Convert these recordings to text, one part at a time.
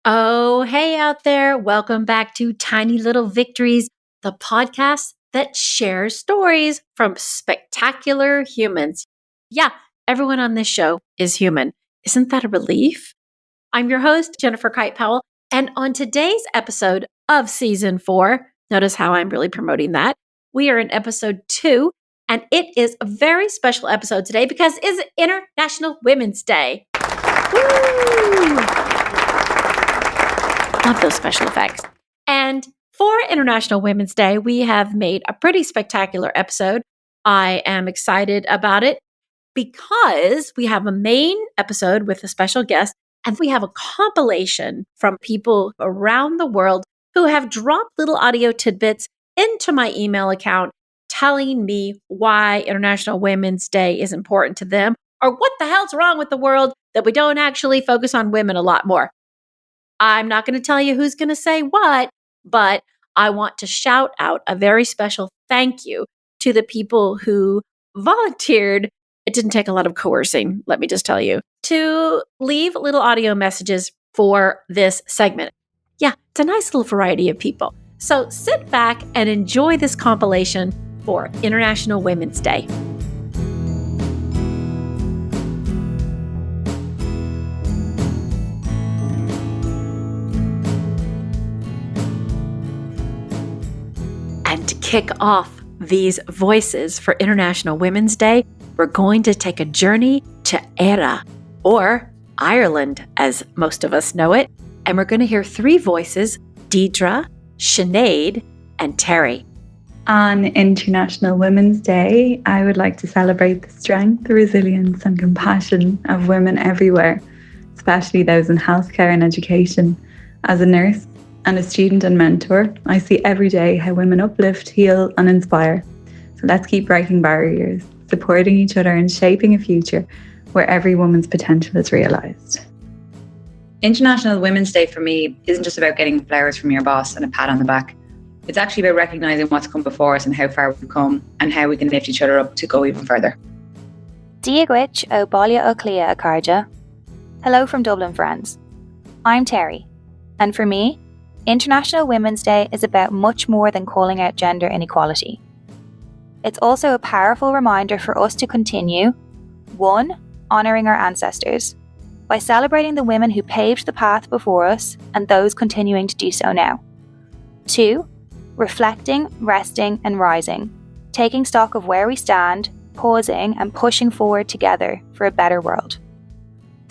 Oh, hey out there. Welcome back to Tiny Little Victories, the podcast that shares stories from spectacular humans. Yeah, everyone on this show is human. Isn't that a relief? I'm your host, Jennifer Kite-Powell, and on today's episode of season 4, notice how I'm really promoting that. We are in episode 2, and it is a very special episode today because it's International Women's Day. Woo! Love those special effects. And for International Women's Day, we have made a pretty spectacular episode. I am excited about it because we have a main episode with a special guest, and we have a compilation from people around the world who have dropped little audio tidbits into my email account telling me why International Women's Day is important to them, or what the hell's wrong with the world that we don't actually focus on women a lot more. I'm not going to tell you who's going to say what, but I want to shout out a very special thank you to the people who volunteered. It didn't take a lot of coercing, let me just tell you, to leave little audio messages for this segment. Yeah, it's a nice little variety of people. So sit back and enjoy this compilation for International Women's Day. And to kick off these voices for International Women's Day, we're going to take a journey to Éire, or Ireland, as most of us know it. And we're going to hear 3 voices, Deidre, Sinead, and Terry. On International Women's Day, I would like to celebrate the strength, resilience, and compassion of women everywhere, especially those in healthcare and education. As a nurse, and a student and mentor, I see every day how women uplift, heal, and inspire. So let's keep breaking barriers, supporting each other, and shaping a future where every woman's potential is realised. International Women's Day for me isn't just about getting flowers from your boss and a pat on the back. It's actually about recognising what's come before us and how far we've come and how we can lift each other up to go even further. Díagwich ó Baile ó Clia a Carja. Hello from Dublin, friends. I'm Terry, and for me, International Women's Day is about much more than calling out gender inequality. It's also a powerful reminder for us to continue, 1, honouring our ancestors, by celebrating the women who paved the path before us and those continuing to do so now. 2, reflecting, resting and rising, taking stock of where we stand, pausing and pushing forward together for a better world.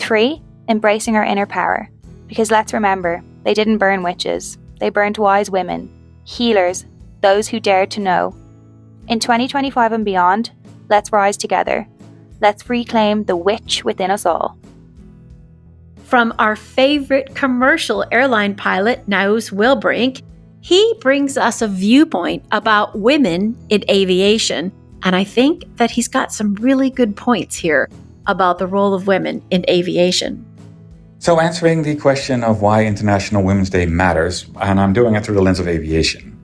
3, embracing our inner power, because let's remember, they didn't burn witches, they burned wise women, healers, those who dared to know. In 2025 and beyond, let's rise together. Let's reclaim the witch within us all. From our favorite commercial airline pilot, Naus Wilbrink, he brings us a viewpoint about women in aviation, and I think that he's got some really good points here about the role of women in aviation. So answering the question of why International Women's Day matters, and I'm doing it through the lens of aviation.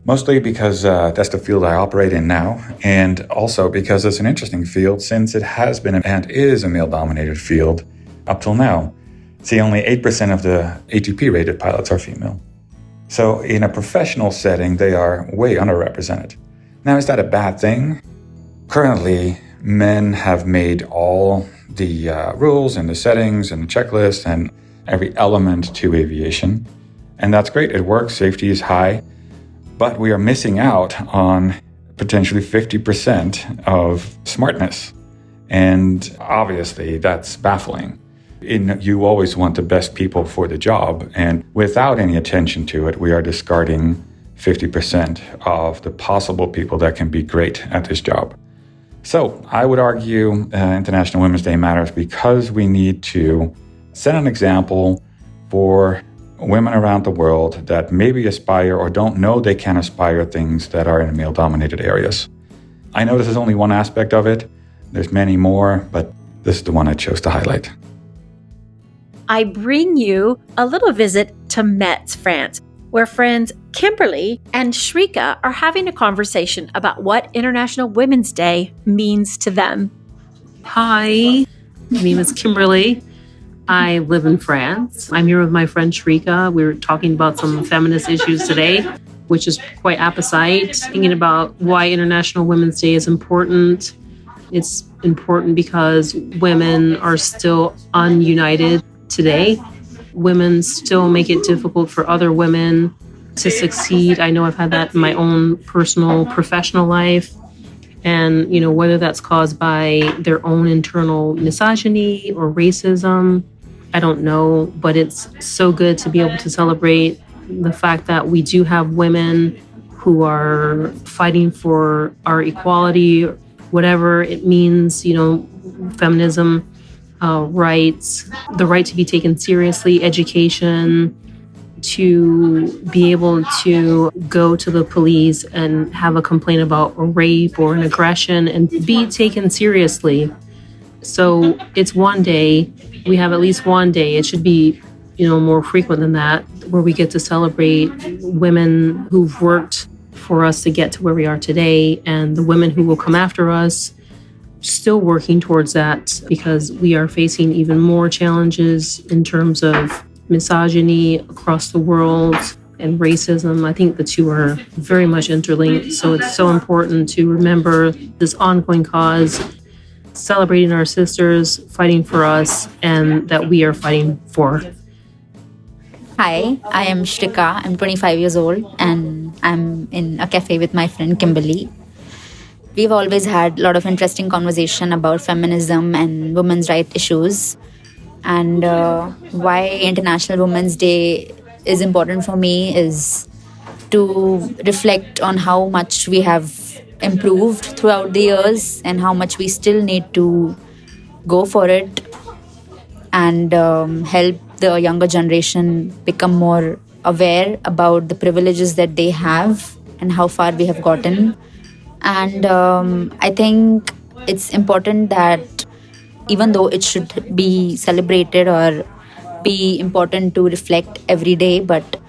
Mostly because that's the field I operate in now, and also because it's an interesting field since it has been and is a male-dominated field up till now. See, only 8% of the ATP-rated pilots are female. So in a professional setting, they are way underrepresented. Now, is that a bad thing? Currently, men have made all the rules and the settings and the checklist and every element to aviation. And that's great. It works. Safety is high. But we are missing out on potentially 50% of smartness. And obviously, that's baffling. You always want the best people for the job. And without any attention to it, we are discarding 50% of the possible people that can be great at this job. So I would argue International Women's Day matters because we need to set an example for women around the world that maybe aspire or don't know they can aspire things that are in male-dominated areas. I know this is only one aspect of it. There's many more, but this is the one I chose to highlight. I bring you a little visit to Metz, France, where friends Kimberly and Shrika are having a conversation about what International Women's Day means to them. Hi, my name is Kimberly, I live in France. I'm here with my friend Shrika. We're talking about some feminist issues today, which is quite apposite. Thinking about why International Women's Day is important. It's important because women are still ununited today. Women still make it difficult for other women to succeed. I know I've had that in my own personal, professional life. And, whether that's caused by their own internal misogyny or racism, I don't know. But it's so good to be able to celebrate the fact that we do have women who are fighting for our equality, whatever it means, feminism, rights, the right to be taken seriously, education, to be able to go to the police and have a complaint about a rape or an aggression and be taken seriously. So it's one day. We have at least one day. It should be, more frequent than that, where we get to celebrate women who've worked for us to get to where we are today, and the women who will come after us, still working towards that, because we are facing even more challenges in terms of misogyny across the world and racism. I think the two are very much interlinked. So it's so important to remember this ongoing cause, celebrating our sisters, fighting for us, and that we are fighting for. Hi, I am Shrika. I'm 25 years old and I'm in a cafe with my friend Kimberly. We've always had a lot of interesting conversation about feminism and women's rights issues. And why International Women's Day is important for me is to reflect on how much we have improved throughout the years and how much we still need to go for it and help the younger generation become more aware about the privileges that they have and how far we have gotten. And I think it's important that even though it should be celebrated or be important to reflect every day, but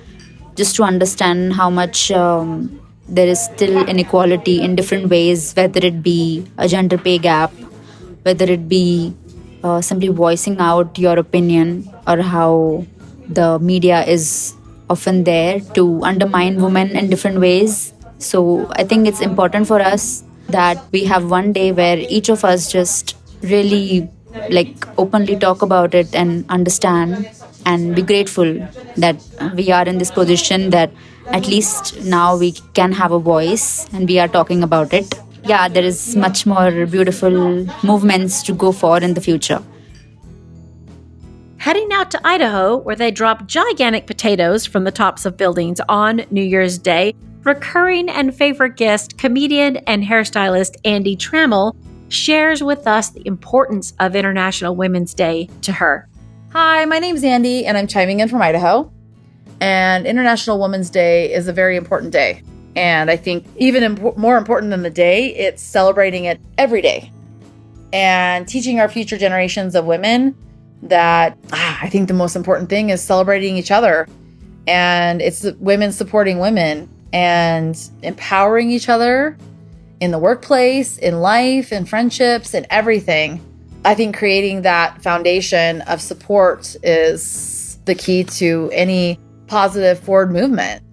just to understand how much there is still inequality in different ways, whether it be a gender pay gap, whether it be simply voicing out your opinion, or how the media is often there to undermine women in different ways. So I think it's important for us that we have one day where each of us just really openly talk about it and understand and be grateful that we are in this position, that at least now we can have a voice and we are talking about it. Yeah, there is much more beautiful movements to go for in the future. Heading out to Idaho, where they drop gigantic potatoes from the tops of buildings on New Year's Day, recurring and favorite guest, comedian and hairstylist Andy Trammell, shares with us the importance of International Women's Day to her. Hi, my name's Andy, and I'm chiming in from Idaho. And International Women's Day is a very important day. And I think even more important than the day, it's celebrating it every day. And teaching our future generations of women that I think the most important thing is celebrating each other. And it's women supporting women and empowering each other in the workplace, in life, in friendships, in everything. I think creating that foundation of support is the key to any positive forward movement.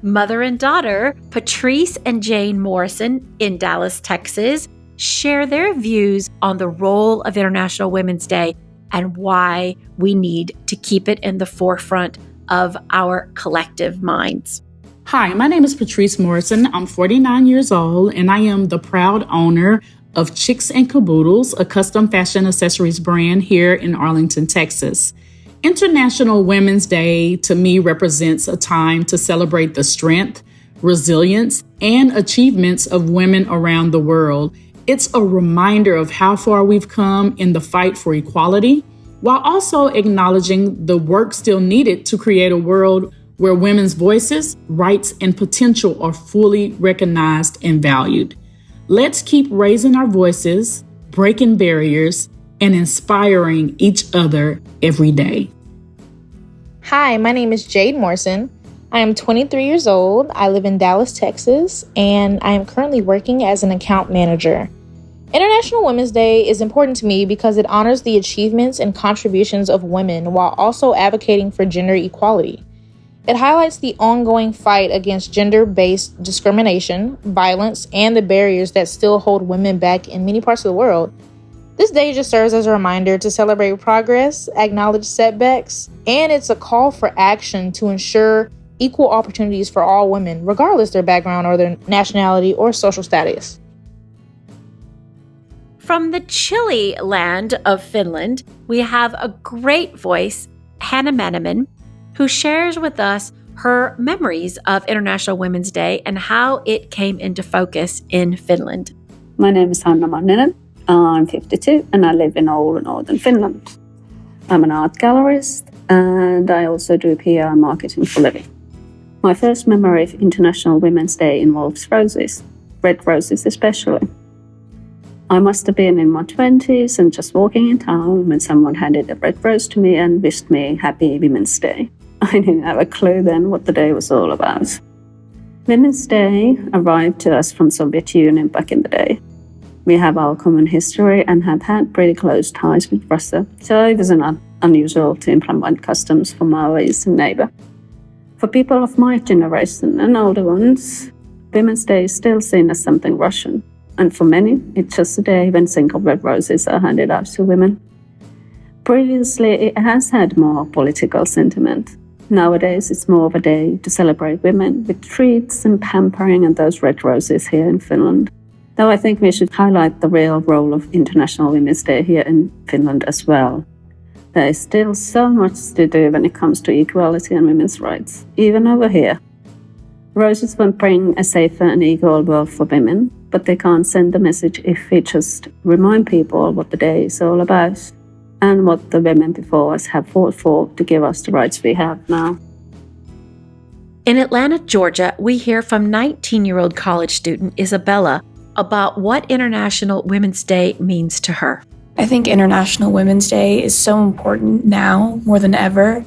Mother and daughter, Patrice and Jane Morrison in Dallas, Texas, share their views on the role of International Women's Day and why we need to keep it in the forefront of our collective minds. Hi, my name is Patrice Morrison. I'm 49 years old, and I am the proud owner of Chicks and Caboodles, a custom fashion accessories brand here in Arlington, Texas. International Women's Day to me represents a time to celebrate the strength, resilience, and achievements of women around the world. It's a reminder of how far we've come in the fight for equality, while also acknowledging the work still needed to create a world where women's voices, rights, and potential are fully recognized and valued. Let's keep raising our voices, breaking barriers, and inspiring each other every day. Hi, my name is Jade Morrison. I am 23 years old. I live in Dallas, Texas, and I am currently working as an account manager. International Women's Day is important to me because it honors the achievements and contributions of women while also advocating for gender equality. It highlights the ongoing fight against gender-based discrimination, violence, and the barriers that still hold women back in many parts of the world. This day just serves as a reminder to celebrate progress, acknowledge setbacks, and it's a call for action to ensure equal opportunities for all women, regardless their background or their nationality or social status. From the chilly land of Finland, we have a great voice, Hannah Manaman, who shares with us her memories of International Women's Day and how it came into focus in Finland. My name is Hanna Manninen. I'm 52 and I live in Oulu, northern Finland. I'm an art gallerist and I also do PR and marketing for a living. My first memory of International Women's Day involves roses, red roses especially. I must have been in my 20s and just walking in town when someone handed a red rose to me and wished me Happy Women's Day. I didn't have a clue then what the day was all about. Women's Day arrived to us from Soviet Union back in the day. We have our common history and have had pretty close ties with Russia, so it was not unusual to implement customs from our eastern neighbor. For people of my generation and older ones, Women's Day is still seen as something Russian, and for many, it's just a day when single red roses are handed out to women. Previously, it has had more political sentiment. Nowadays, it's more of a day to celebrate women with treats and pampering and those red roses here in Finland. Though I think we should highlight the real role of International Women's Day here in Finland as well. There is still so much to do when it comes to equality and women's rights, even over here. Roses won't bring a safer and equal world for women, but they can't send the message if we just remind people what the day is all about and what the women before us have fought for to give us the rights we have now. In Atlanta, Georgia, we hear from 19-year-old college student Isabella about what International Women's Day means to her. I think International Women's Day is so important now more than ever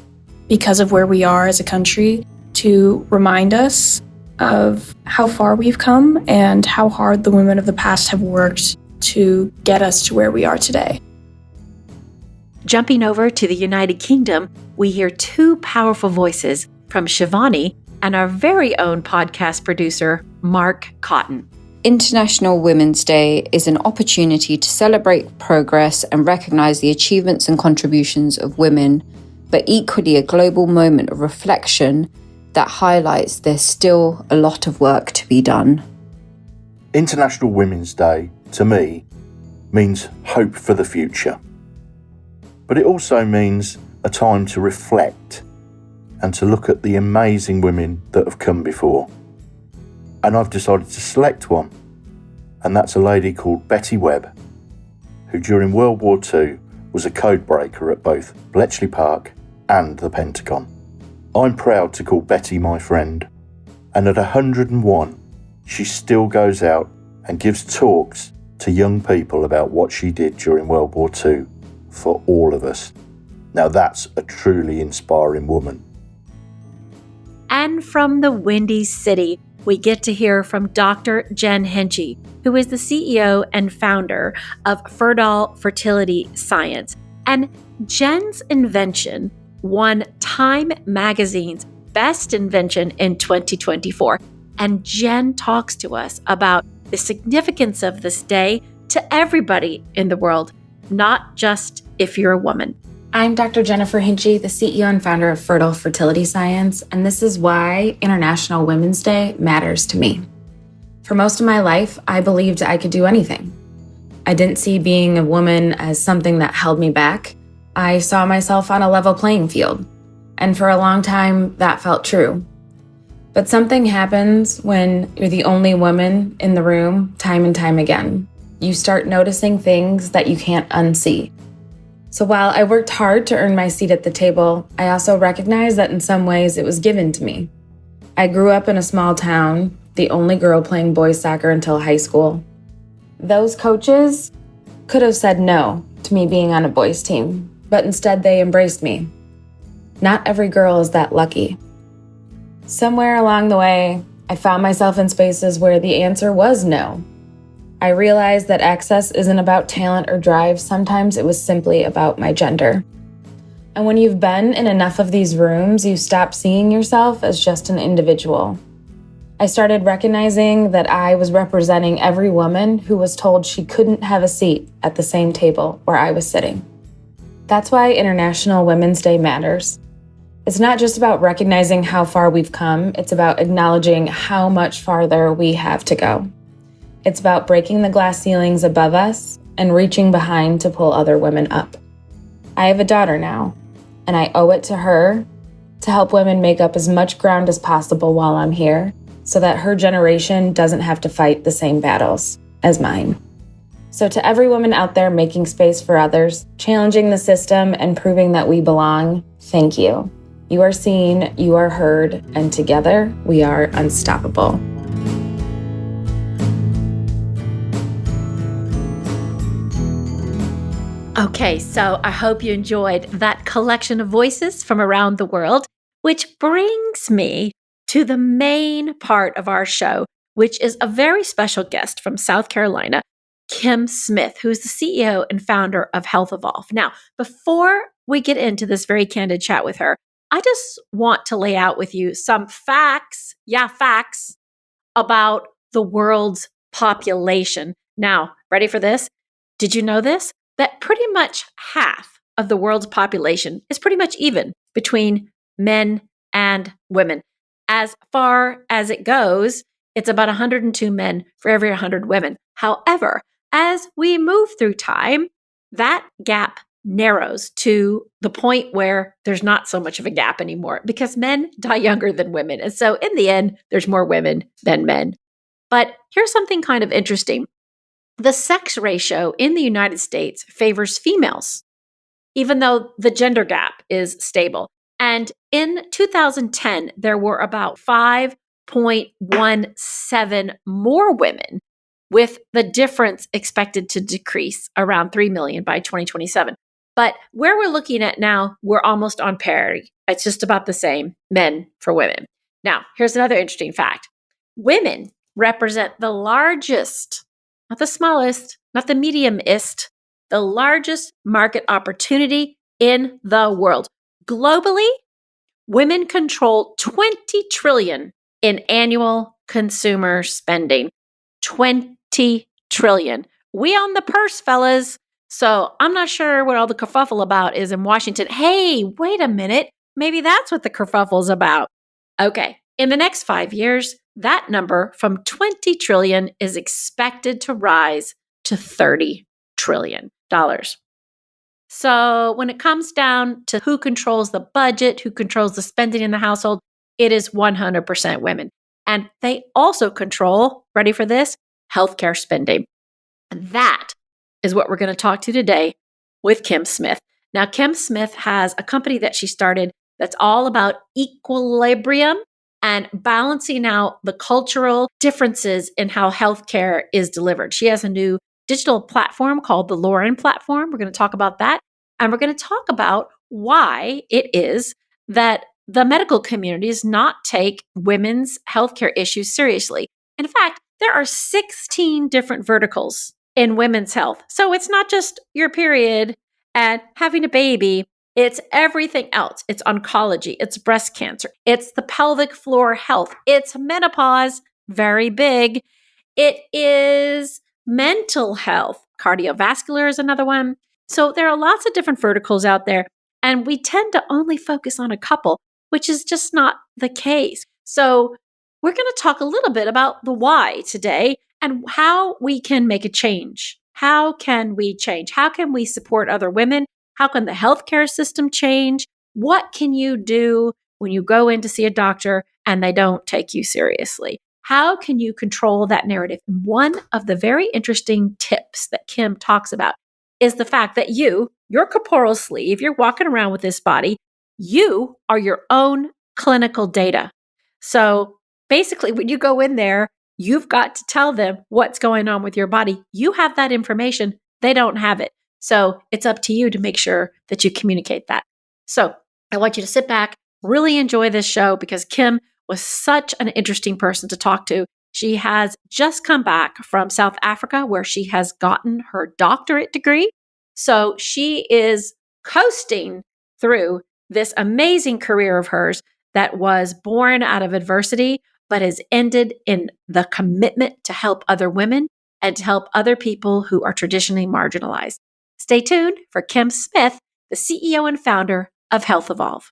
because of where we are as a country to remind us of how far we've come and how hard the women of the past have worked to get us to where we are today. Jumping over to the United Kingdom, we hear two powerful voices from Shivani and our very own podcast producer, Mark Cotton. International Women's Day is an opportunity to celebrate progress and recognise the achievements and contributions of women, but equally a global moment of reflection that highlights there's still a lot of work to be done. International Women's Day, to me, means hope for the future. But it also means a time to reflect and to look at the amazing women that have come before. And I've decided to select one, and that's a lady called Betty Webb, who during World War II was a code breaker at both Bletchley Park and the Pentagon. I'm proud to call Betty my friend, and at 101, she still goes out and gives talks to young people about what she did during World War II for all of us. Now that's a truly inspiring woman. And from the Windy City, we get to hear from Dr. Jen Henchy, who is the CEO and founder of Fertile Fertility Science. And Jen's invention won Time Magazine's Best Invention in 2024. And Jen talks to us about the significance of this day to everybody in the world, not just if you're a woman. I'm Dr. Jennifer Henchy, the CEO and founder of Fertile Fertility Science, and this is why International Women's Day matters to me. For most of my life, I believed I could do anything. I didn't see being a woman as something that held me back. I saw myself on a level playing field, and for a long time, that felt true. But something happens when you're the only woman in the room time and time again. You start noticing things that you can't unsee. So while I worked hard to earn my seat at the table, I also recognized that in some ways it was given to me. I grew up in a small town, the only girl playing boys soccer until high school. Those coaches could have said no to me being on a boys team, but instead they embraced me. Not every girl is that lucky. Somewhere along the way, I found myself in spaces where the answer was no. I realized that access isn't about talent or drive. Sometimes it was simply about my gender. And when you've been in enough of these rooms, you stop seeing yourself as just an individual. I started recognizing that I was representing every woman who was told she couldn't have a seat at the same table where I was sitting. That's why International Women's Day matters. It's not just about recognizing how far we've come, it's about acknowledging how much farther we have to go. It's about breaking the glass ceilings above us and reaching behind to pull other women up. I have a daughter now, and I owe it to her to help women make up as much ground as possible while I'm here, so that her generation doesn't have to fight the same battles as mine. So to every woman out there making space for others, challenging the system, and proving that we belong, thank you. You are seen, you are heard, and together we are unstoppable. Okay, so I hope you enjoyed that collection of voices from around the world, which brings me to the main part of our show, which is a very special guest from South Carolina, Kim Smith, who's the CEO and founder of HealthEvolve. Now, before we get into this very candid chat with her, I just want to lay out with you some facts about the world's population. Now, ready for this? Did you know this? That pretty much half of the world's population is pretty much even between men and women. As far as it goes, it's about 102 men for every 100 women. However, as we move through time, that gap narrows to the point where there's not so much of a gap anymore because men die younger than women. And so in the end, there's more women than men. But here's something kind of interesting. The sex ratio in the United States favors females, even though the gender gap is stable. And in 2010, there were about 5.17 more women, with the difference expected to decrease around 3 million by 2027. But where we're looking at now, we're almost on parity. It's just about the same, men for women. Now, here's another interesting fact. Women represent the largest, not the smallest, not the mediumist, the largest market opportunity in the world. Globally, women control 20 trillion in annual consumer spending. 20 trillion. We own the purse, fellas. So I'm not sure what all the kerfuffle about is in Washington. Hey, wait a minute. Maybe that's what the kerfuffle's about. Okay. In the next 5 years, that number from 20 trillion is expected to rise to $30 trillion. So when it comes down to who controls the budget, who controls the spending in the household, it is 100% women. And they also control, ready for this, healthcare spending. And that is what we're going to talk to today with Kim Smith. Now, Kim Smith has a company that she started that's all about equilibrium and balancing out the cultural differences in how healthcare is delivered. She has a new digital platform called the Lauren Platform. We're going to talk about that. And we're going to talk about why it is that the medical community does not take women's healthcare issues seriously. In fact, there are 16 different verticals in women's health. So it's not just your period and having a baby. It's everything else. It's oncology. It's breast cancer. It's the pelvic floor health. It's menopause, very big. It is mental health. Cardiovascular is another one. So there are lots of different verticals out there, and we tend to only focus on a couple, which is just not the case. So we're going to talk a little bit about the why today and how we can make a change. How can we change? How can we support other women? How can the healthcare system change? What can you do when you go in to see a doctor and they don't take you seriously? How can you control that narrative? One of the very interesting tips that Kim talks about is the fact that your corporeal sleeve, you're walking around with this body, you are your own clinical data. So basically, when you go in there, you've got to tell them what's going on with your body. You have that information. They don't have it. So it's up to you to make sure that you communicate that. So I want you to sit back, really enjoy this show because Kim was such an interesting person to talk to. She has just come back from South Africa, where she has gotten her doctorate degree. So she is coasting through this amazing career of hers that was born out of adversity, but has ended in the commitment to help other women and to help other people who are traditionally marginalized. Stay tuned for Kim Smith, the CEO and founder of HealthEvolve.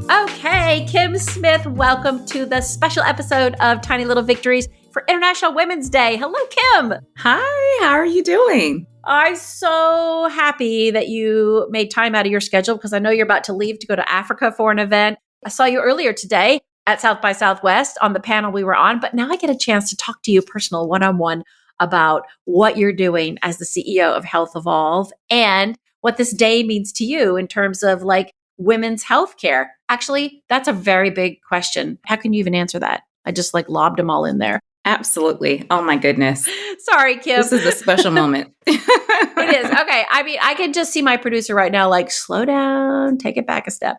Okay, Kim Smith, welcome to the special episode of Tiny Little Victories for International Women's Day. Hello, Kim. Hi, how are you doing? I'm so happy that you made time out of your schedule because I know you're about to leave to go to Africa for an event. I saw you earlier today at South by Southwest on the panel we were on, but now I get a chance to talk to you personal one-on-one about what you're doing as the CEO of HealthEvolve and what this day means to you in terms of like women's healthcare. Actually, that's a very big question. How can you even answer that? I just like lobbed them all in there. Absolutely. Oh my goodness. Sorry, Kim. This is a special moment. It is. Okay. I mean, I can just see my producer right now, like, slow down, take it back a step.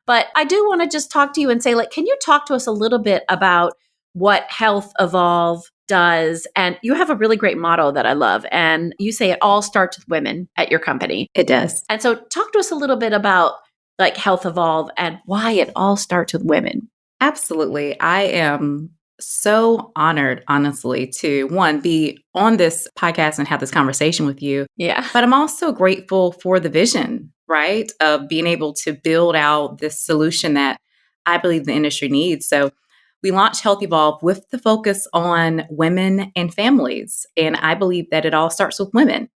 But I do want to just talk to you and say, like, can you talk to us a little bit about what HealthEvolve does? And you have a really great motto that I love. And you say it all starts with women at your company. It does. And so talk to us a little bit about like HealthEvolve and why it all starts with women. Absolutely. I am so honored, honestly, to one, be on this podcast and have this conversation with you. Yeah. But I'm also grateful for the vision, right, of being able to build out this solution that I believe the industry needs. So we launched HealthEvolve with the focus on women and families. And I believe that it all starts with women.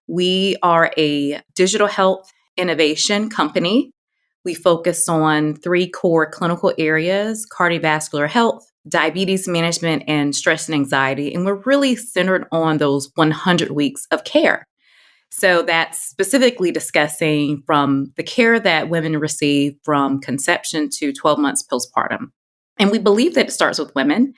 We are a digital health innovation company. We focus on 3 core clinical areas: cardiovascular health, diabetes management, and stress and anxiety. And we're really centered on those 100 weeks of care. So that's specifically discussing from the care that women receive from conception to 12 months postpartum. And we believe that it starts with women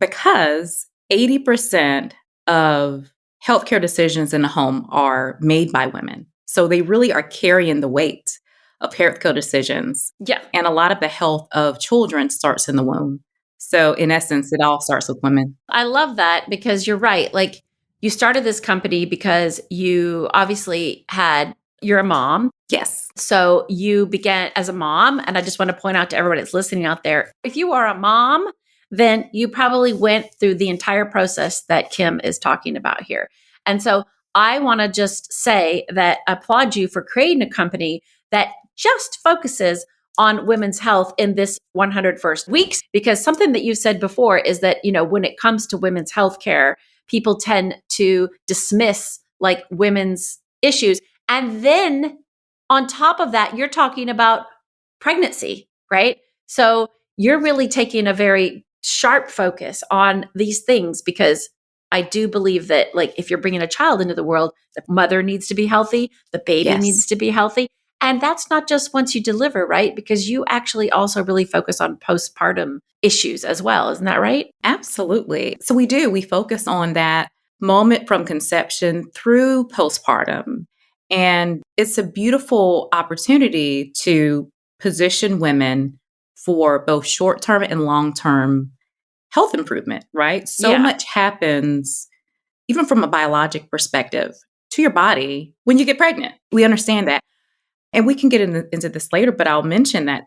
because 80% of healthcare decisions in the home are made by women. So they really are carrying the weight of healthcare decisions. Yeah. And a lot of the health of children starts in the womb. So in essence, it all starts with women. I love that because you're right. Like you started this company because you obviously you're a mom. Yes. So you began as a mom. And I just want to point out to everyone that's listening out there, if you are a mom, then you probably went through the entire process that Kim is talking about here. And so I want to just say that I applaud you for creating a company that just focuses on women's health in this 101st weeks, because something that you said before is that, you know, when it comes to women's health care, people tend to dismiss like women's issues. And then on top of that, you're talking about pregnancy, right? So you're really taking a very sharp focus on these things because I do believe that like if you're bringing a child into the world, the mother needs to be healthy, the baby needs to be healthy. And that's not just once you deliver, right? Because you actually also really focus on postpartum issues as well. Isn't that right? Absolutely. So we do. We focus on that moment from conception through postpartum. And it's a beautiful opportunity to position women for both short-term and long-term health improvement, right? So much happens, even from a biologic perspective, to your body when you get pregnant. We understand that. And we can get into this later, but I'll mention that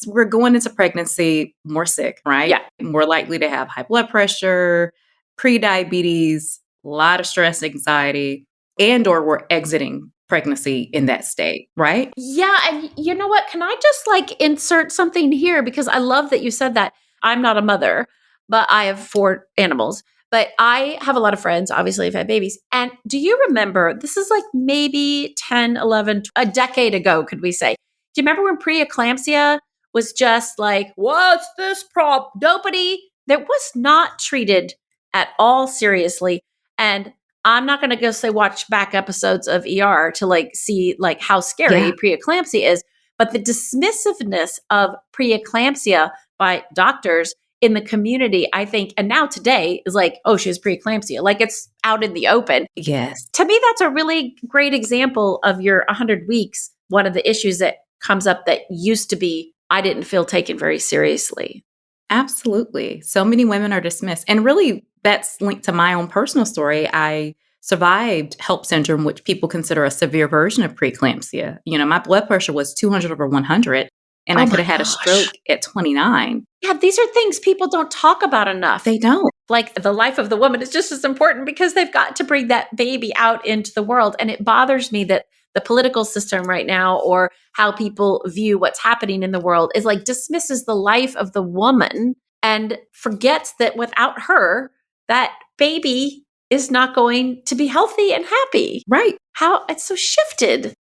we're going into pregnancy more sick, right? Yeah. More likely to have high blood pressure, pre-diabetes, a lot of stress, anxiety, and or we're exiting pregnancy in that state, right? Yeah. And you know what? Can I just like insert something here? Because I love that you said that. I'm not a mother, but I have 4 animals. But I have a lot of friends, obviously, I've had babies. And do you remember, this is like maybe 10, 11, a decade ago, could we say? Do you remember when preeclampsia was just like, what's this problem? That was not treated at all seriously. And I'm not going to go say watch back episodes of ER to like see like how scary preeclampsia is. But the dismissiveness of preeclampsia by doctors in the community, I think, and now today is like, oh, she has preeclampsia. Like it's out in the open. Yes. To me, that's a really great example of your 100 weeks. One of the issues that comes up that used to be, I didn't feel taken very seriously. Absolutely. So many women are dismissed. And really, that's linked to my own personal story. I survived HELLP syndrome, which people consider a severe version of preeclampsia. You know, my blood pressure was 200/100, and I could have had a stroke at 29. Yeah, these are things people don't talk about enough. They don't. Like the life of the woman is just as important because they've got to bring that baby out into the world. And it bothers me that the political system right now, or how people view what's happening in the world, is like dismisses the life of the woman and forgets that without her, that baby is not going to be healthy and happy. Right. How it's so shifted.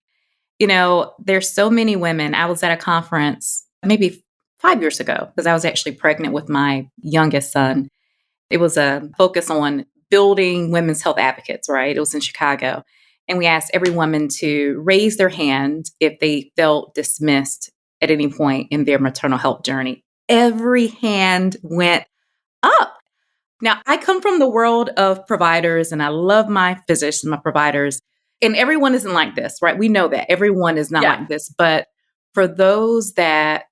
You know, there's so many women. I was at a conference maybe 5 years ago because I was actually pregnant with my youngest son. It was a focus on building women's health advocates, right? It was in Chicago. And we asked every woman to raise their hand if they felt dismissed at any point in their maternal health journey. Every hand went up. Now, I come from the world of providers, and I love my physicians, my providers, and everyone isn't like this, right? We know that everyone is not like this. But for those that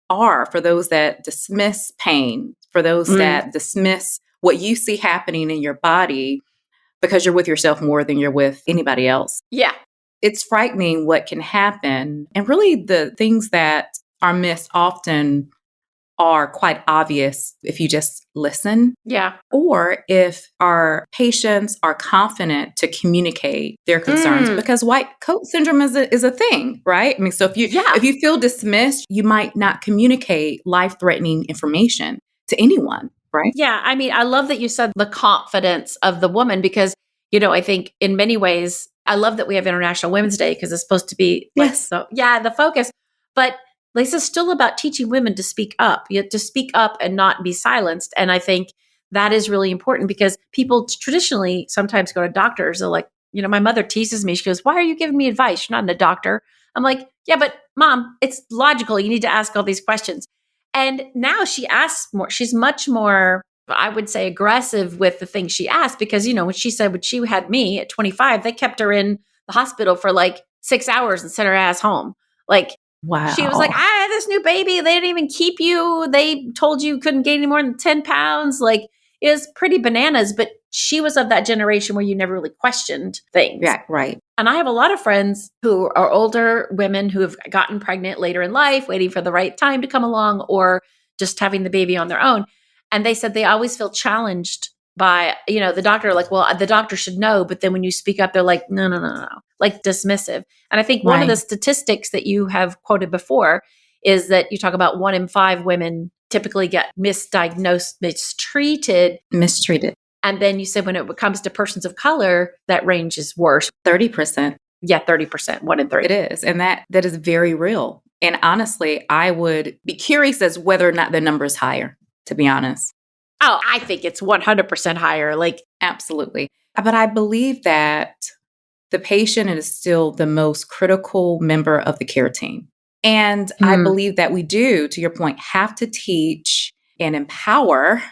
are, for those that dismiss pain, for those that dismiss what you see happening in your body, because you're with yourself more than you're with anybody else. Yeah. It's frightening what can happen. And really the things that are missed often are quite obvious if you just listen. Yeah. Or if our patients are confident to communicate their concerns, because white coat syndrome is a thing, right? I mean, so if you feel dismissed, you might not communicate life-threatening information to anyone. Right. Yeah. I mean, I love that you said the confidence of the woman because, you know, I think in many ways, I love that we have International Women's Day because it's supposed to be the focus. But Lisa's still about teaching women to speak up. You have to speak up and not be silenced. And I think that is really important because people traditionally sometimes go to doctors. They're like, you know, my mother teases me. She goes, why are you giving me advice? You're not a doctor. I'm like, yeah, but Mom, it's logical. You need to ask all these questions. And now she asks more. She's much more, I would say, aggressive with the things she asked because, you know, when she had me at 25, they kept her in the hospital for like 6 hours and sent her ass home. Like, wow. She was like, I had this new baby. They didn't even keep you. They told you couldn't gain any more than 10 pounds. Like, it was pretty bananas, but she was of that generation where you never really questioned things. Yeah, right. And I have a lot of friends who are older women who have gotten pregnant later in life, waiting for the right time to come along or just having the baby on their own. And they said they always feel challenged by, you know, the doctor, like, well, the doctor should know. But then when you speak up, they're like, no, like dismissive. And I think one of the statistics that you have quoted before is that you talk about 1 in 5 women typically get misdiagnosed, mistreated. And then you said when it comes to persons of color, that range is worse. 30%. Yeah, 30%, 1 in 3. It is. And that is very real. And honestly, I would be curious as whether or not the number is higher, to be honest. Oh, I think it's 100% higher. Like, absolutely. But I believe that the patient is still the most critical member of the care team. And I believe that we do, to your point, have to teach and empower,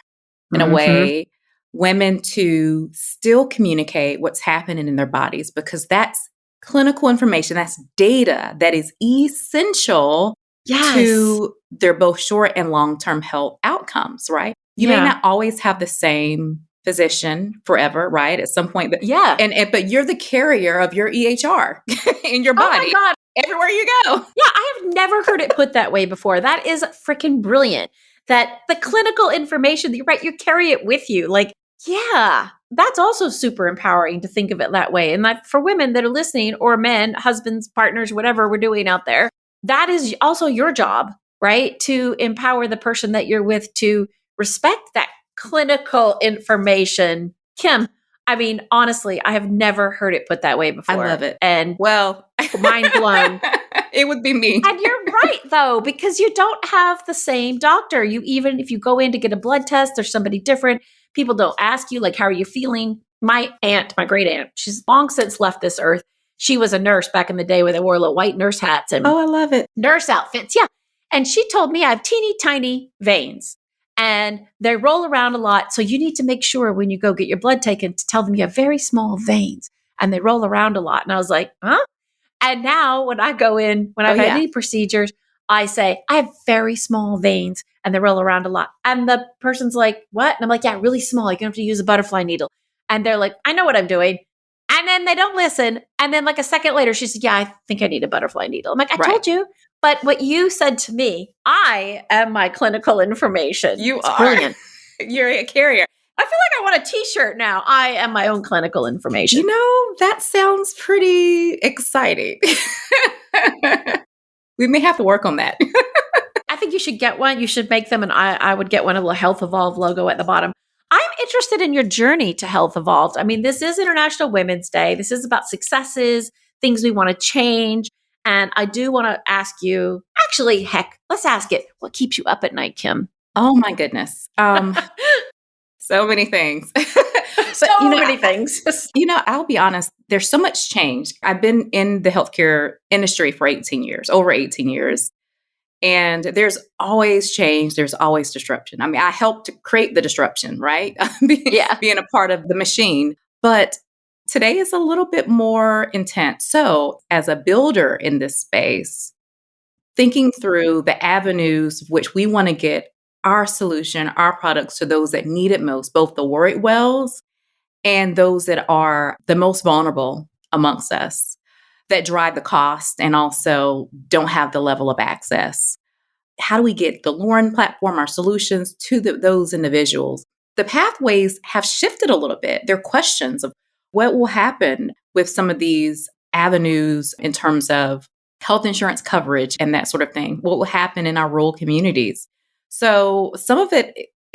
in a way, women to still communicate what's happening in their bodies, because that's clinical information, that's data that is essential to their both short and long-term health outcomes, right? You may not always have the same physician forever, right? At some point, but but you're the carrier of your EHR in your body. Oh my God. Everywhere you go. Yeah, I have never heard it put that way before. That is freaking brilliant. That the clinical information, you're right, you carry it with you. Like, yeah, that's also super empowering to think of it that way. And that for women that are listening, or men, husbands, partners, whatever we're doing out there, that is also your job, right? To empower the person that you're with to respect that clinical information. Kim, I mean, honestly, I have never heard it put that way before. I love it. And well, mind blown. It would be me. And you're right, though, because you don't have the same doctor. Even if you go in to get a blood test, there's somebody different. People don't ask you, like, how are you feeling? My aunt, my great aunt, she's long since left this earth. She was a nurse back in the day where they wore little white nurse hats and I love it. Nurse outfits. Yeah. And she told me I have teeny tiny veins and they roll around a lot. So you need to make sure when you go get your blood taken to tell them you have very small veins and they roll around a lot. And I was like, huh? And now when I go in, when I've had any procedures, I say, I have very small veins and they roll around a lot. And the person's like, what? And I'm like, yeah, really small. You're going to have to use a butterfly needle. And they're like, I know what I'm doing. And then they don't listen. And then like a second later, she said, yeah, I think I need a butterfly needle. I'm like, I told you. But what you said to me, I am my clinical information. It's are. Brilliant. You're a carrier. I feel like I want a t-shirt now. I am my own clinical information. You know, that sounds pretty exciting. We may have to work on that. I think you should get one. You should make them. And I would get one of the HealthEvolve logo at the bottom. I'm interested in your journey to HealthEvolve. I mean, this is International Women's Day. This is about successes, things we want to change. And I do want to ask you, actually, heck, let's ask it. What keeps you up at night, Kim? Oh my goodness. So many things. Many things. I'll be honest, there's so much change. I've been in the healthcare industry for over 18 years. And there's always change. There's always disruption. I mean, I helped to create the disruption, right? Being a part of the machine. But today is a little bit more intense. So as a builder in this space, thinking through the avenues which we want to get our solution, our products to those that need it most, both the worried wells and those that are the most vulnerable amongst us, that drive the cost and also don't have the level of access. How do we get the Lauren platform, our solutions to those individuals? The pathways have shifted a little bit. There are questions of what will happen with some of these avenues in terms of health insurance coverage and that sort of thing. What will happen in our rural communities? So some of it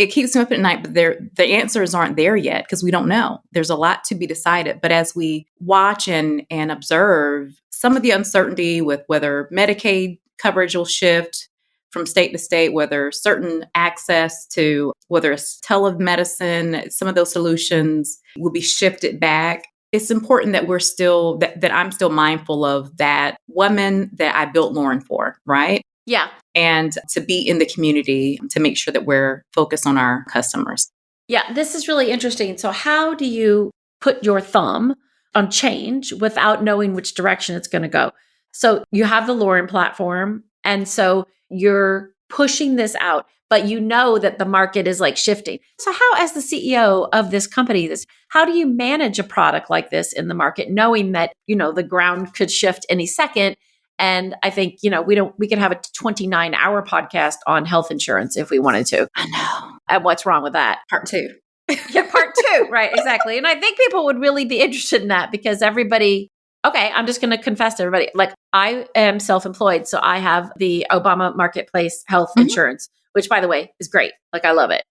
keeps me up at night, but the answers aren't there yet because we don't know. There's a lot to be decided. But as we watch and observe some of the uncertainty with whether Medicaid coverage will shift from state to state, whether certain access to whether it's telemedicine, some of those solutions will be shifted back. It's important that we're still, that I'm still mindful of that woman that I built Lauren for, right? Yeah. And to be in the community to make sure that we're focused on our customers. Yeah, this is really interesting. So how do you put your thumb on change without knowing which direction it's going to go? So you have the Lauren platform, and so you're pushing this out, but you know that the market is like shifting. So how, as the CEO of this company, how do you manage a product like this in the market, knowing that, the ground could shift any second? And I think, we could have a 29-hour podcast on health insurance if we wanted to. I know. And what's wrong with that? Part 2. Yeah, part 2. Right. Exactly. And I think people would really be interested in that because I'm just going to confess to everybody, like I am self-employed. So I have the Obama Marketplace health insurance, which by the way is great. Like I love it.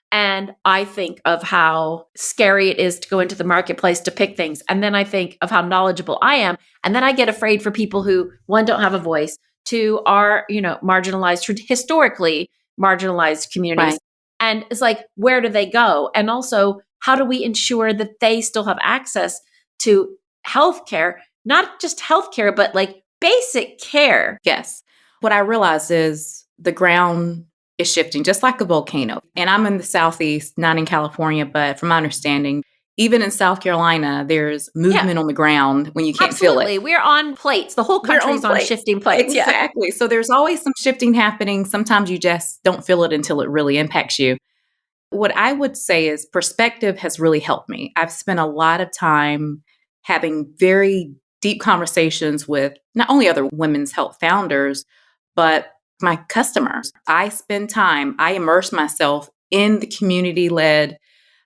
And I think of how scary it is to go into the marketplace to pick things. And then I think of how knowledgeable I am. And then I get afraid for people who, one, don't have a voice, two, are, marginalized, historically marginalized communities. Right. And it's like, where do they go? And also, how do we ensure that they still have access to healthcare, not just healthcare, but like basic care? Yes. What I realize is the ground is shifting just like a volcano. And I'm in the Southeast, not in California, but from my understanding, even in South Carolina, there's movement on the ground when you can't feel it. We're on plates. The whole country's on shifting plates. Exactly. So there's always some shifting happening. Sometimes you just don't feel it until it really impacts you. What I would say is perspective has really helped me. I've spent a lot of time having very deep conversations with not only other women's health founders, but my customers. I immerse myself in the community-led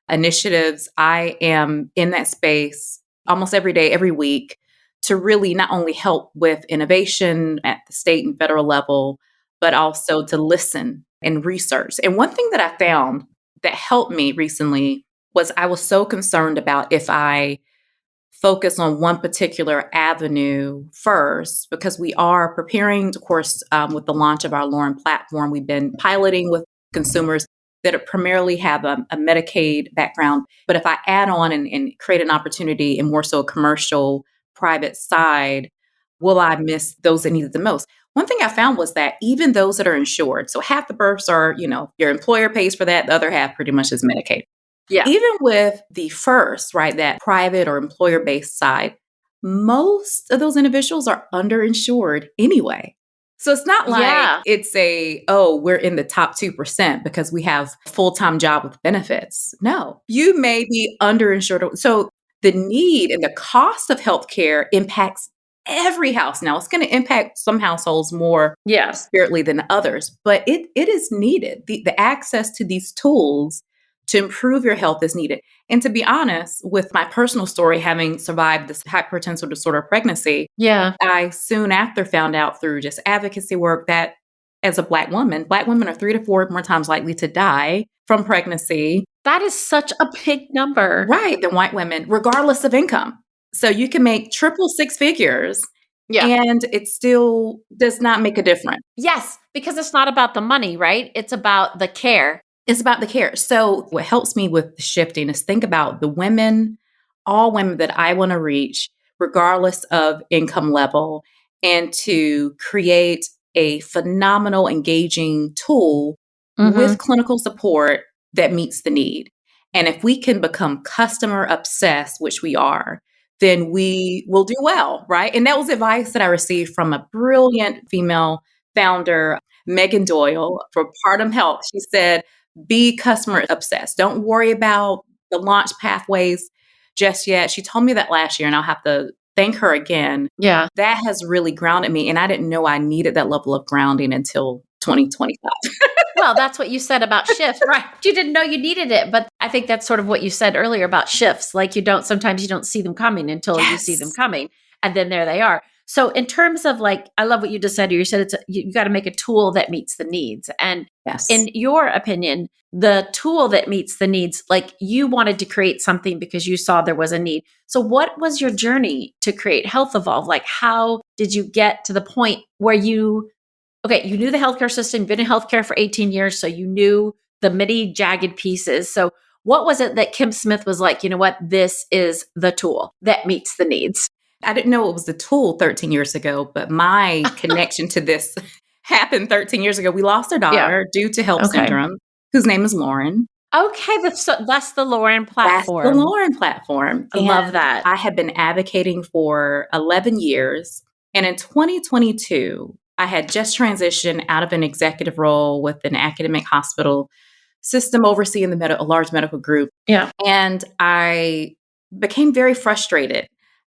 initiatives. I am in that space almost every day, every week, to really not only help with innovation at the state and federal level, but also to listen and research. And one thing that I found that helped me recently was I was so concerned about if I focus on one particular avenue first, because we are preparing, of course, with the launch of our Lauren platform. We've been piloting with consumers that primarily have a Medicaid background. But if I add on and create an opportunity in more so a commercial private side, will I miss those that need it the most? One thing I found was that even those that are insured, so half the births are, your employer pays for that, the other half pretty much is Medicaid. Yeah. Even with the first, right, that private or employer-based side, most of those individuals are underinsured anyway. So it's not like it's we're in the top 2% because we have a full-time job with benefits. No, you may be underinsured. So the need and the cost of healthcare impacts every house. Now, it's going to impact some households more severely than others, but it is needed. The access to these tools to improve your health is needed. And to be honest, with my personal story, having survived this hypertensive disorder pregnancy, I soon after found out through just advocacy work that as a Black women are 3 to 4 more times likely to die from pregnancy. That is such a big number. Right, than white women, regardless of income. So you can make triple six figures and it still does not make a difference. Yes, because it's not about the money, right? It's about the care. It's about the care. So what helps me with the shifting is think about the women, all women that I want to reach, regardless of income level, and to create a phenomenal, engaging tool with clinical support that meets the need. And if we can become customer obsessed, which we are, then we will do well, right? And that was advice that I received from a brilliant female founder, Megan Doyle, for Partum Health. She said, be customer obsessed. Don't worry about the launch pathways just yet. She told me that last year, and I'll have to thank her again. Yeah. That has really grounded me. And I didn't know I needed that level of grounding until 2025. Well, that's what you said about shifts, right? You didn't know you needed it, but I think that's sort of what you said earlier about shifts. Like sometimes you don't see them coming until you see them coming, and then there they are. So in terms of I love what you just said. You said you got to make a tool that meets the needs. And in your opinion, the tool that meets the needs, you wanted to create something because you saw there was a need. So what was your journey to create HealthEvolve? How did you get to the point where you knew the healthcare system, been in healthcare for 18 years, so you knew the many jagged pieces. So what was it that Kim Smith was like, you know what, this is the tool that meets the needs? I didn't know it was the tool 13 years ago, but my connection to this happened 13 years ago. We lost our daughter due to HELLP syndrome, whose name is Lauren. Okay, that's the Lauren platform. That's the Lauren platform. I love that. I had been advocating for 11 years. And in 2022, I had just transitioned out of an executive role with an academic hospital system overseeing a large medical group. Yeah. And I became very frustrated.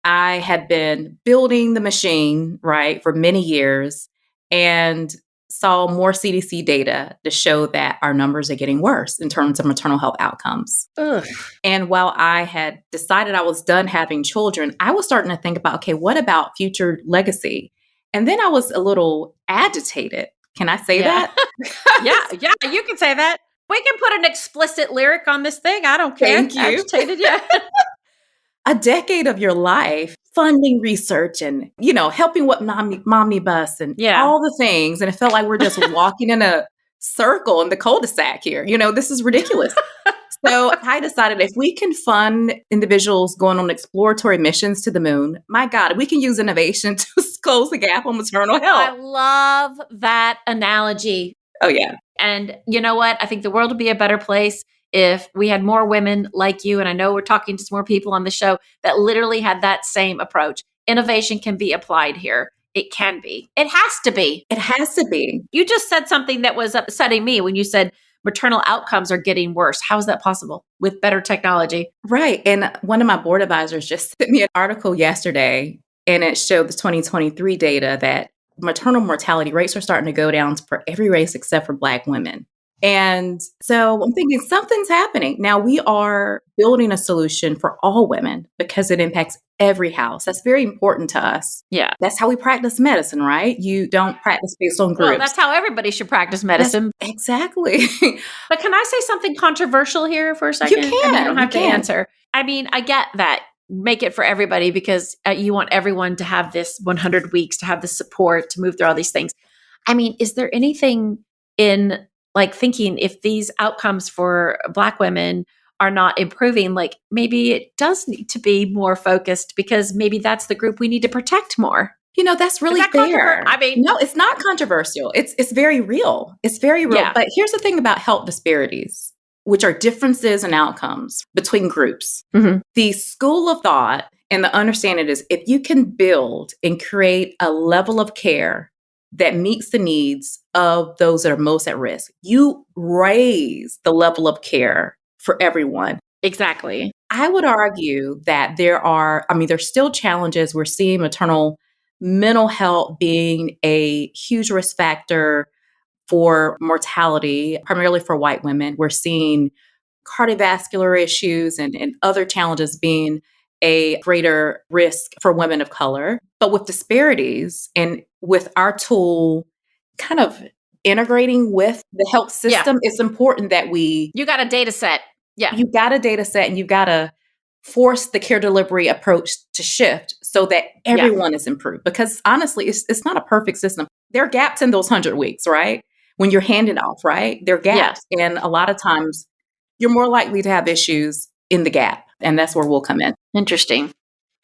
I had been building the machine, right, for many years and saw more CDC data to show that our numbers are getting worse in terms of maternal health outcomes. Ugh. And while I had decided I was done having children, I was starting to think about, okay, what about future legacy? And then I was a little agitated. Can I say that? Yeah, you can say that. We can put an explicit lyric on this thing. I don't care. Thank you. Agitated, yeah. A decade of your life funding research and, helping with Momnibus and all the things. And it felt like we're just walking in a circle in the cul-de-sac here. This is ridiculous. So I decided if we can fund individuals going on exploratory missions to the moon, my God, we can use innovation to close the gap on maternal health. I love that analogy. Oh, yeah. And you know what? I think the world would be a better place if we had more women like you. And I know we're talking to some more people on the show that literally had that same approach. Innovation can be applied here. It can be. It has to be. It has to be. You just said something that was upsetting me when you said maternal outcomes are getting worse. How is that possible with better technology? Right. And one of my board advisors just sent me an article yesterday, and it showed the 2023 data that maternal mortality rates are starting to go down for every race except for Black women. And so I'm thinking something's happening. Now we are building a solution for all women because it impacts every house. That's very important to us. Yeah. That's how we practice medicine, right? You don't practice based on groups. Well, that's how everybody should practice medicine. Exactly. But can I say something controversial here for a second? You can. You don't have to answer. I mean, I get that. Make it for everybody because you want everyone to have this 100 weeks, to have the support, to move through all these things. I mean, is there anything in thinking if these outcomes for Black women are not improving, maybe it does need to be more focused because maybe that's the group we need to protect more? That's really fair. No, it's not controversial. It's very real. It's very real. Yeah. But here's the thing about health disparities, which are differences in outcomes between groups. Mm-hmm. The school of thought and the understanding is if you can build and create a level of care that meets the needs of those that are most at risk, you raise the level of care for everyone. Exactly. I would argue that there's still challenges. We're seeing maternal mental health being a huge risk factor for mortality, primarily for white women. We're seeing cardiovascular issues and other challenges being a greater risk for women of color. But with disparities and with our tool kind of integrating with the health system, it's important that you got a data set. Yeah. You got a data set and you've got to force the care delivery approach to shift so that everyone is improved. Because honestly, it's not a perfect system. There are gaps in those 100 weeks, right? When you're handing off, right? There are gaps. And a lot of times you're more likely to have issues in the gap. And that's where we'll come in. Interesting.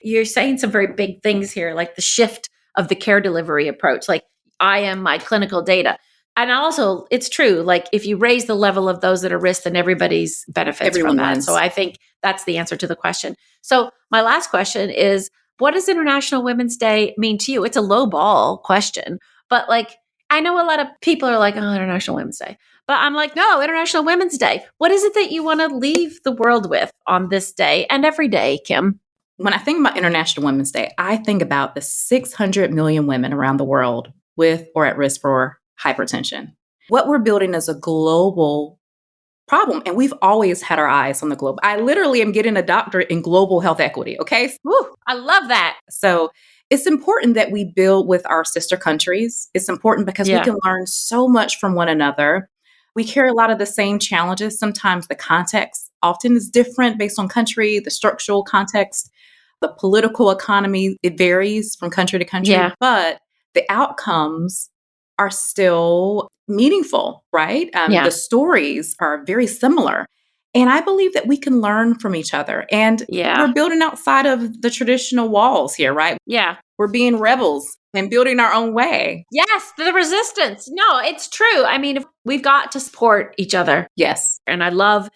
You're saying some very big things here, like the shift of the care delivery approach. Like, I am my clinical data. And also, it's true. Like, if you raise the level of those that are risk, then everybody's benefits Everyone from that. wins. So I think that's the answer to the question. So my last question is, what does International Women's Day mean to you? It's a low ball question, but like, I know a lot of people are like, oh, International Women's Day. But I'm like, no, International Women's Day. What is it that you want to leave the world with on this day and every day, Kim? When I think about International Women's Day, I think about the 600 million women around the world with or at risk for hypertension. What we're building is a global problem, and we've always had our eyes on the globe. I literally am getting a doctorate in global health equity, okay? Woo, I love that. So it's important that we build with our sister countries. It's important because we can learn so much from one another. We carry a lot of the same challenges. Sometimes the context often is different based on country, the structural context, the political economy. It varies from country to country, but the outcomes are still meaningful, right? The stories are very similar. And I believe that we can learn from each other. And we're building outside of the traditional walls here, right? Yeah. We're being rebels and building our own way. Yes, the resistance. No, it's true. I mean, we've got to support each other. Yes. And I love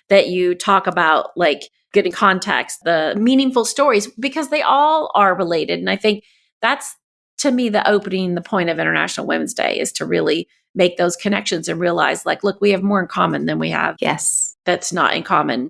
that you talk about like getting context, the meaningful stories, because they all are related. And I think that's, to me, the point of International Women's Day is to really make those connections and realize, like, look, we have more in common than we have. Yes. That's not in common.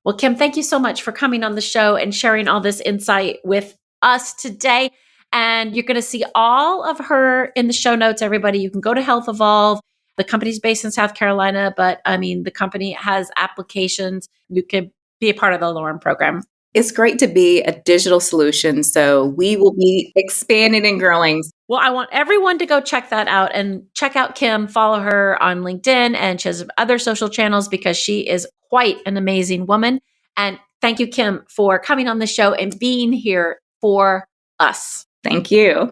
Well, Kim, thank you so much for coming on the show and sharing all this insight with us today. And you're going to see all of her in the show notes, everybody. You can go to HealthEvolve. The company's based in South Carolina, but I mean, the company has applications. You can be a part of the Lauren program. It's great to be a digital solution. So we will be expanding and growing. Well, I want everyone to go check that out and check out Kim, follow her on LinkedIn, and she has other social channels because she is quite an amazing woman. And thank you, Kim, for coming on the show and being here for us. Thank you.